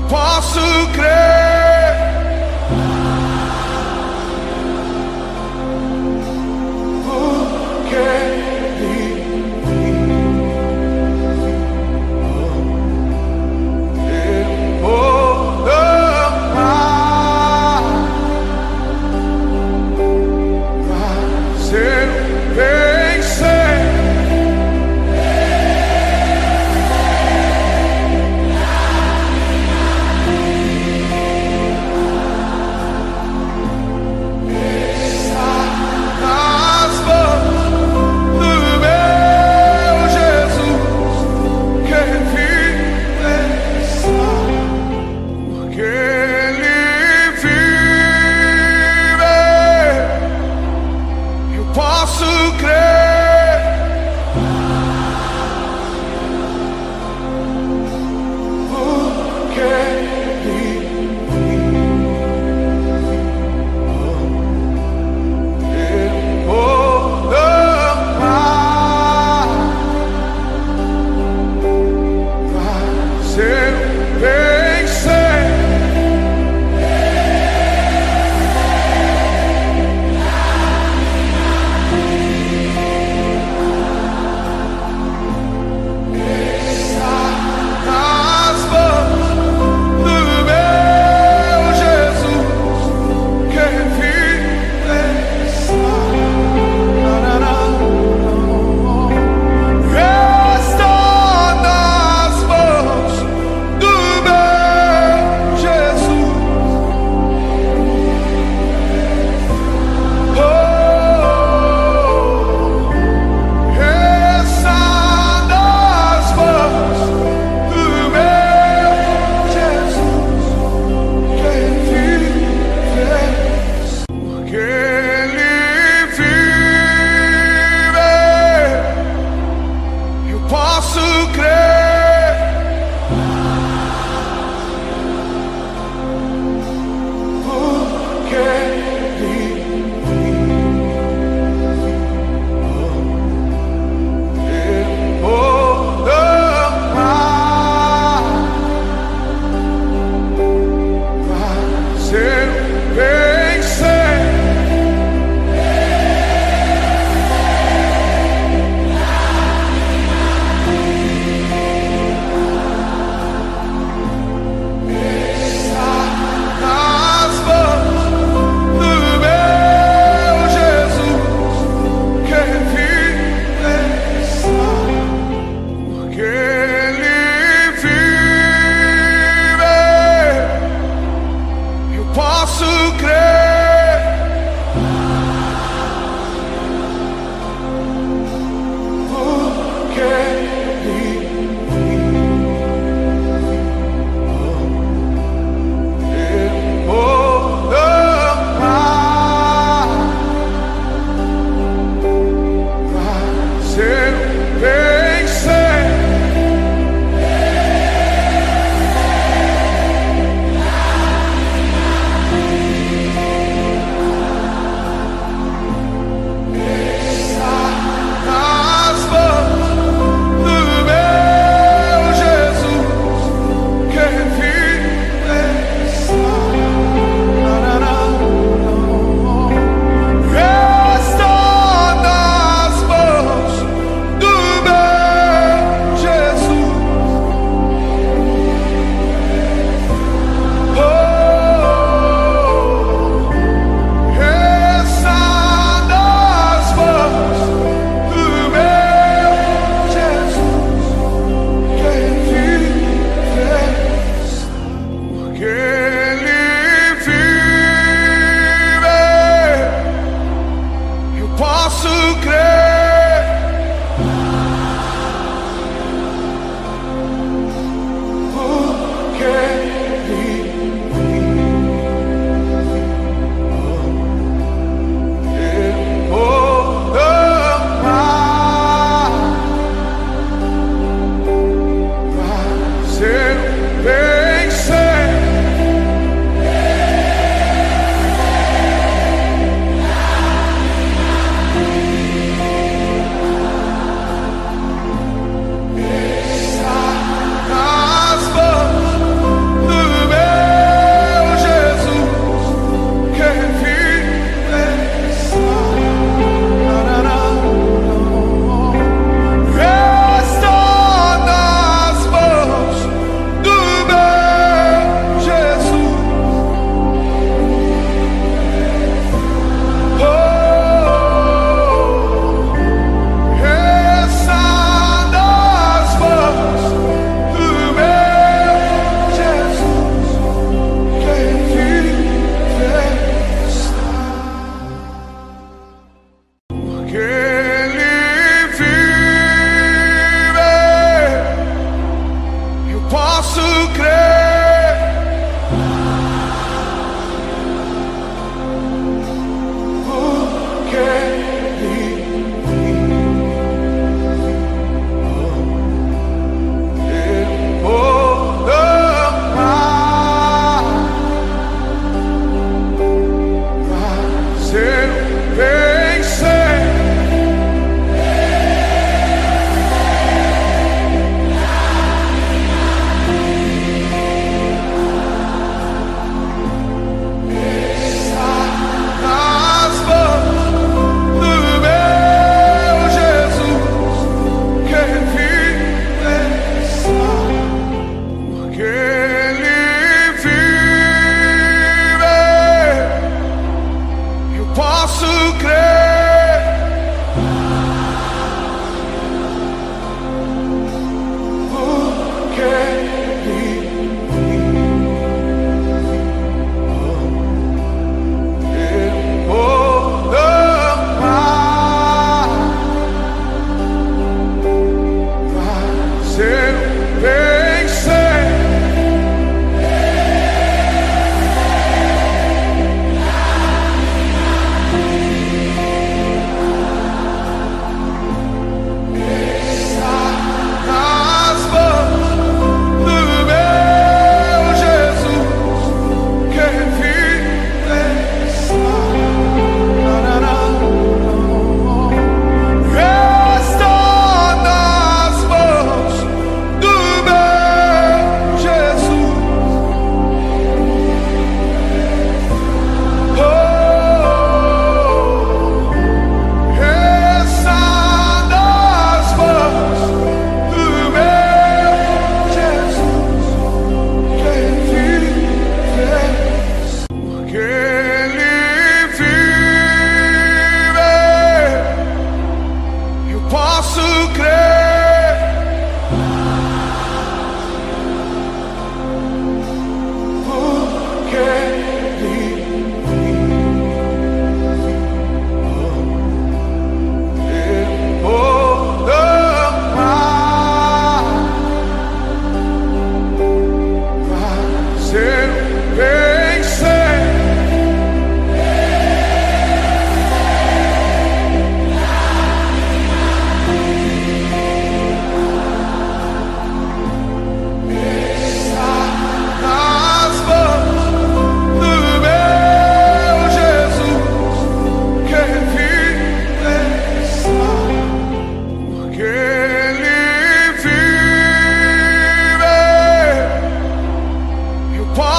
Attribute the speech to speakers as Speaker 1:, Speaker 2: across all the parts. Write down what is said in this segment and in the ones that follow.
Speaker 1: posso crer. Porque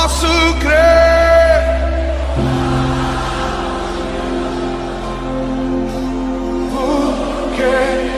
Speaker 1: posso crer, porque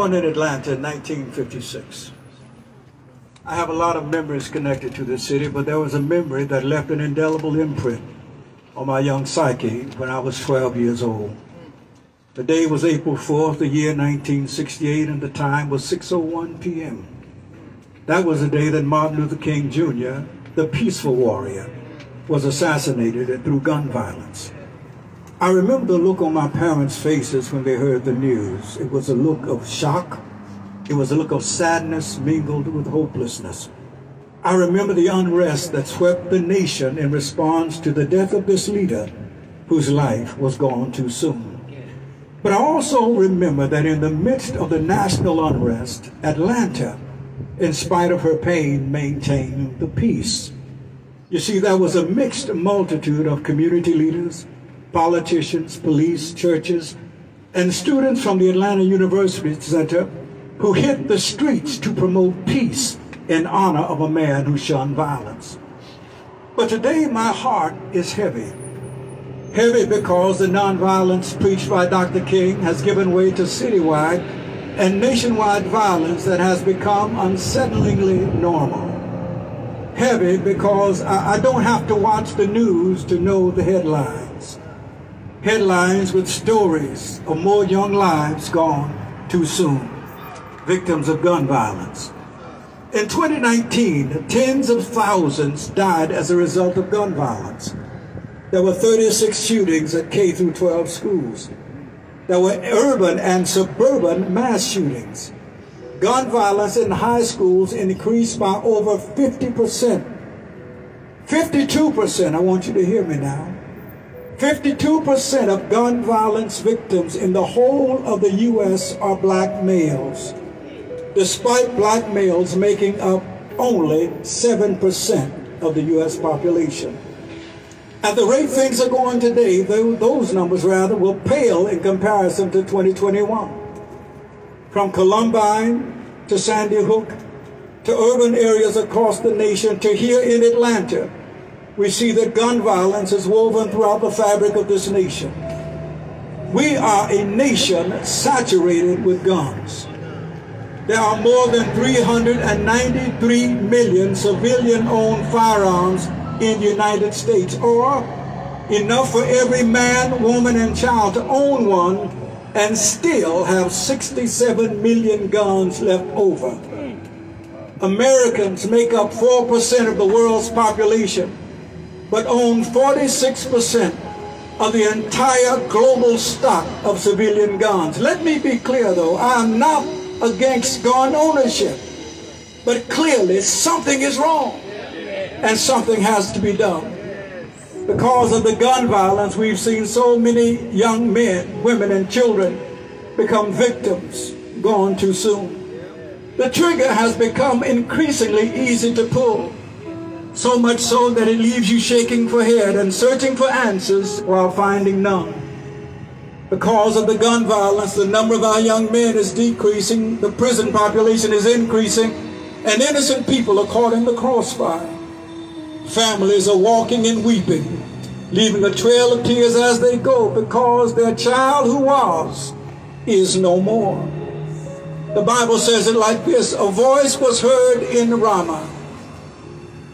Speaker 2: born in Atlanta in 1956. I have a lot of memories connected to this city, but there was a memory that left an indelible imprint on my young psyche when I was 12 years old. The day was April 4th, the year 1968, and the time was 6:01 p.m. That was the day that Martin Luther King Jr., the peaceful warrior, was assassinated through gun violence. I remember the look on my parents' faces when they heard the news. It was a look of shock. It was a look of sadness mingled with hopelessness. I remember the unrest that swept the nation in response to the death of this leader whose life was gone too soon. But I also remember that in the midst of the national unrest, Atlanta, in spite of her pain, maintained the peace. You see, there was a mixed multitude of community leaders, politicians, police, churches, and students from the Atlanta University Center who hit the streets to promote peace in honor of a man who shunned violence. But today my heart is heavy. Heavy because the nonviolence preached by Dr. King has given way to citywide and nationwide violence that has become unsettlingly normal. Heavy because I don't have to watch the news to know the headlines. Headlines with stories of more young lives gone too soon, victims of gun violence. In 2019, tens of thousands died as a result of gun violence. There were 36 shootings at K-12 schools. There were urban and suburban mass shootings. Gun violence in high schools increased by over 50%. 52%, I want you to hear me now. 52% of gun violence victims in the whole of the U.S. are black males, despite black males making up only 7% of the U.S. population. At the rate things are going today, those numbers rather will pale in comparison to 2021. From Columbine to Sandy Hook to urban areas across the nation to here in Atlanta, we see that gun violence is woven throughout the fabric of this nation. We are a nation saturated with guns. There are more than 393 million civilian-owned firearms in the United States, or enough for every man, woman, and child to own one and still have 67 million guns left over. Americans make up 4% of the world's population, but own 46% of the entire global stock of civilian guns. Let me be clear though, I am not against gun ownership, but clearly something is wrong and something has to be done. Because of the gun violence, we've seen so many young men, women, and children become victims gone too soon. The trigger has become increasingly easy to pull, so much so that it leaves you shaking for head and searching for answers while finding none. Because of the gun violence, the number of our young men is decreasing, the prison population is increasing, and innocent people are caught in the crossfire. Families are walking and weeping, leaving a trail of tears as they go because their child who was is no more. The Bible says it like this: a voice was heard in Ramah,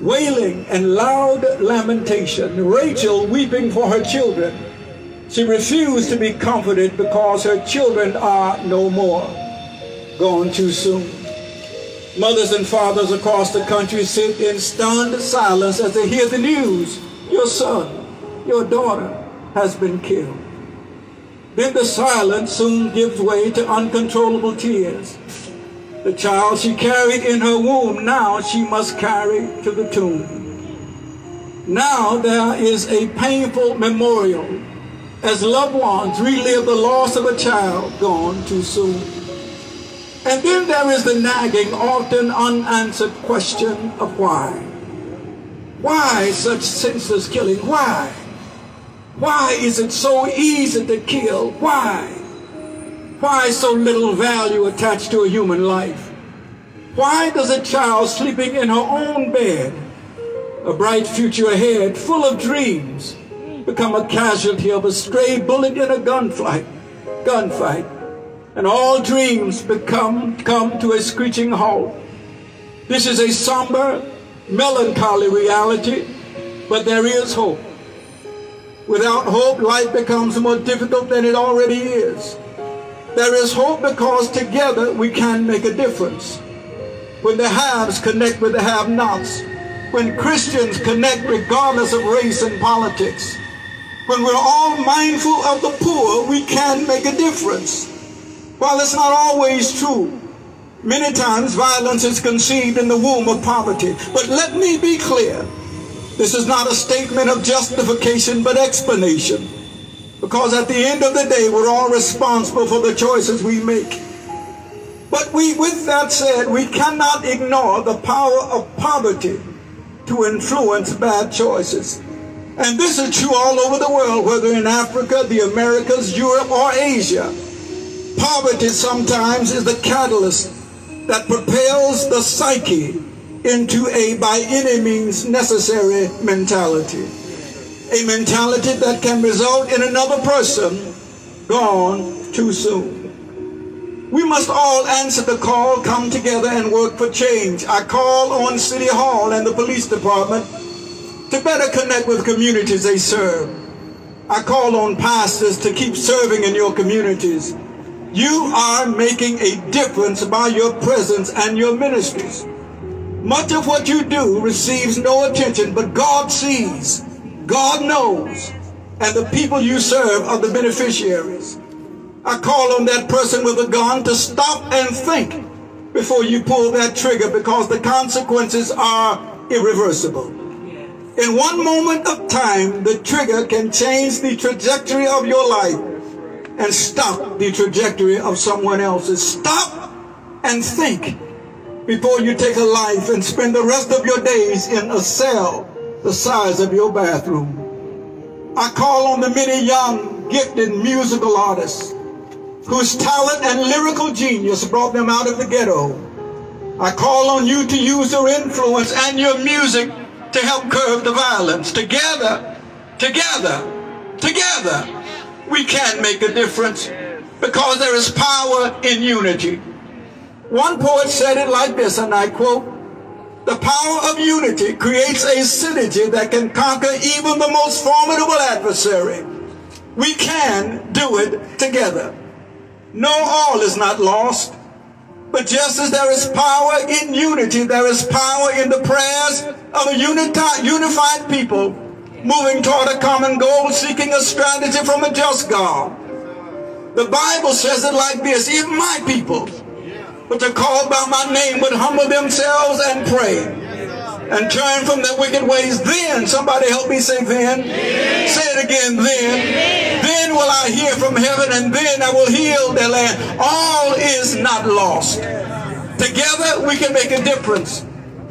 Speaker 2: wailing and loud lamentation, Rachel weeping for her children. She refused to be comforted because her children are no more, gone too soon. Mothers and fathers across the country sit in stunned silence as they hear the news. Your son, your daughter has been killed. Then the silence soon gives way to uncontrollable tears. The child she carried in her womb, now she must carry to the tomb. Now there is a painful memorial as loved ones relive the loss of a child gone too soon. And then there is the nagging, often unanswered question of why. Why such senseless killing? Why? Why is it so easy to kill? Why? Why so little value attached to a human life? Why does a child sleeping in her own bed, a bright future ahead, full of dreams, become a casualty of a stray bullet in a gunfight? and all dreams come to a screeching halt. This is a somber, melancholy reality, but there is hope. Without hope, life becomes more difficult than it already is. There is hope because together we can make a difference. When the haves connect with the have-nots, when Christians connect regardless of race and politics, when we're all mindful of the poor, we can make a difference. While it's not always true, many times violence is conceived in the womb of poverty. But let me be clear. This is not a statement of justification, but explanation. Because at the end of the day, we're all responsible for the choices we make. But with that said, we cannot ignore the power of poverty to influence bad choices. And this is true all over the world, whether in Africa, the Americas, Europe, or Asia. Poverty sometimes is the catalyst that propels the psyche into a by any means necessary mentality. A mentality that can result in another person gone too soon. We must all answer the call, come together and work for change. I call on City Hall and the police department to better connect with communities they serve. I call on pastors to keep serving in your communities. You are making a difference by your presence and your ministries. Much of what you do receives no attention, but God sees, God knows, and the people you serve are the beneficiaries. I call on that person with a gun to stop and think before you pull that trigger, because the consequences are irreversible. In one moment of time, the trigger can change the trajectory of your life and stop the trajectory of someone else's. Stop and think before you take a life and spend the rest of your days in a cell the size of your bathroom. I call on the many young, gifted musical artists whose talent and lyrical genius brought them out of the ghetto. I call on you to use your influence and your music to help curb the violence. Together, we can make a difference, because there is power in unity. One poet said it like this, and I quote, "The power of unity creates a synergy that can conquer even the most formidable adversary. We can do it together." No, all is not lost. But just as there is power in unity, there is power in the prayers of a unified people moving toward a common goal, seeking a strategy from a just God. The Bible says it like this: "If my people, which are called by my name, would humble themselves and pray and turn from their wicked ways, then," somebody help me say then. Say it again, then will I hear from heaven, and then I will heal their land. All is not lost. Together we can make a difference.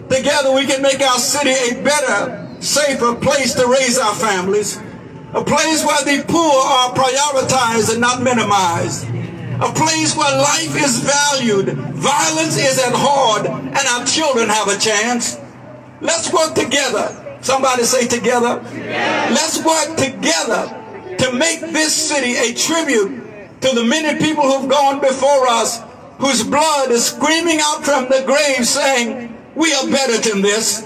Speaker 2: Together we can make our city a better, safer place to raise our families. A place where the poor are prioritized and not minimized. A place where life is valued, violence is abhorred, and our children have a chance. Let's work together. Somebody say together. Let's work together to make this city a tribute to the many people who've gone before us, whose blood is screaming out from the grave saying, "We are better than this.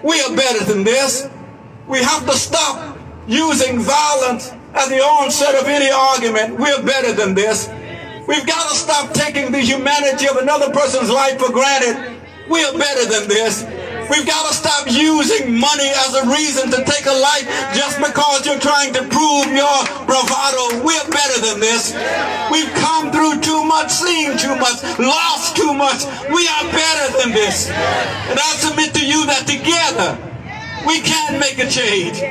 Speaker 2: We are better than this." We have to stop using violence at the onset of any argument. We are better than this. We've got to stop taking the humanity of another person's life for granted. We are better than this. We've got to stop using money as a reason to take a life just because you're trying to prove your bravado. We're better than this. We've come through too much, seen too much, lost too much. We are better than this. And I submit to you that together we can make a change.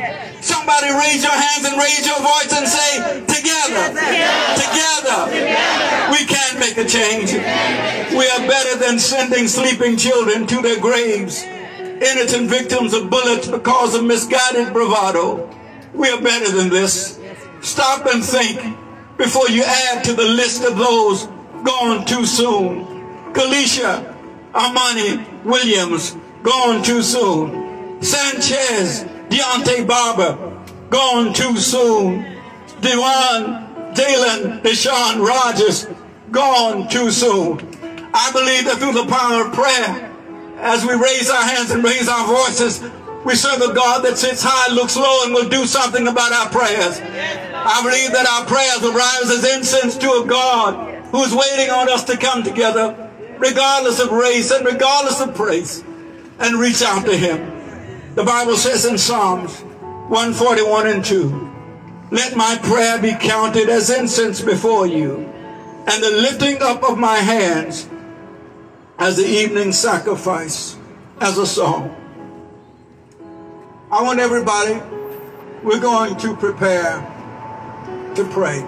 Speaker 2: Somebody raise your hands and raise your voice and say, together, we can make a change. We are better than sending sleeping children to their graves, innocent victims of bullets because of misguided bravado. We are better than this. Stop and think before you add to the list of those gone too soon. Kalisha Armani Williams, gone too soon. Sanchez Deontay Barber, gone too soon. Dewan Dalen Deshaun Rogers, gone too soon. I believe that through the power of prayer, as we raise our hands and raise our voices, we serve a God that sits high, looks low, and will do something about our prayers. I believe that our prayers will rise as incense to a God who's waiting on us to come together, regardless of race and regardless of place, and reach out to Him. The Bible says in Psalms 141 and 2, let my prayer be counted as incense before you, and the lifting up of my hands as the evening sacrifice, as a song. I want everybody, we're going to prepare to pray.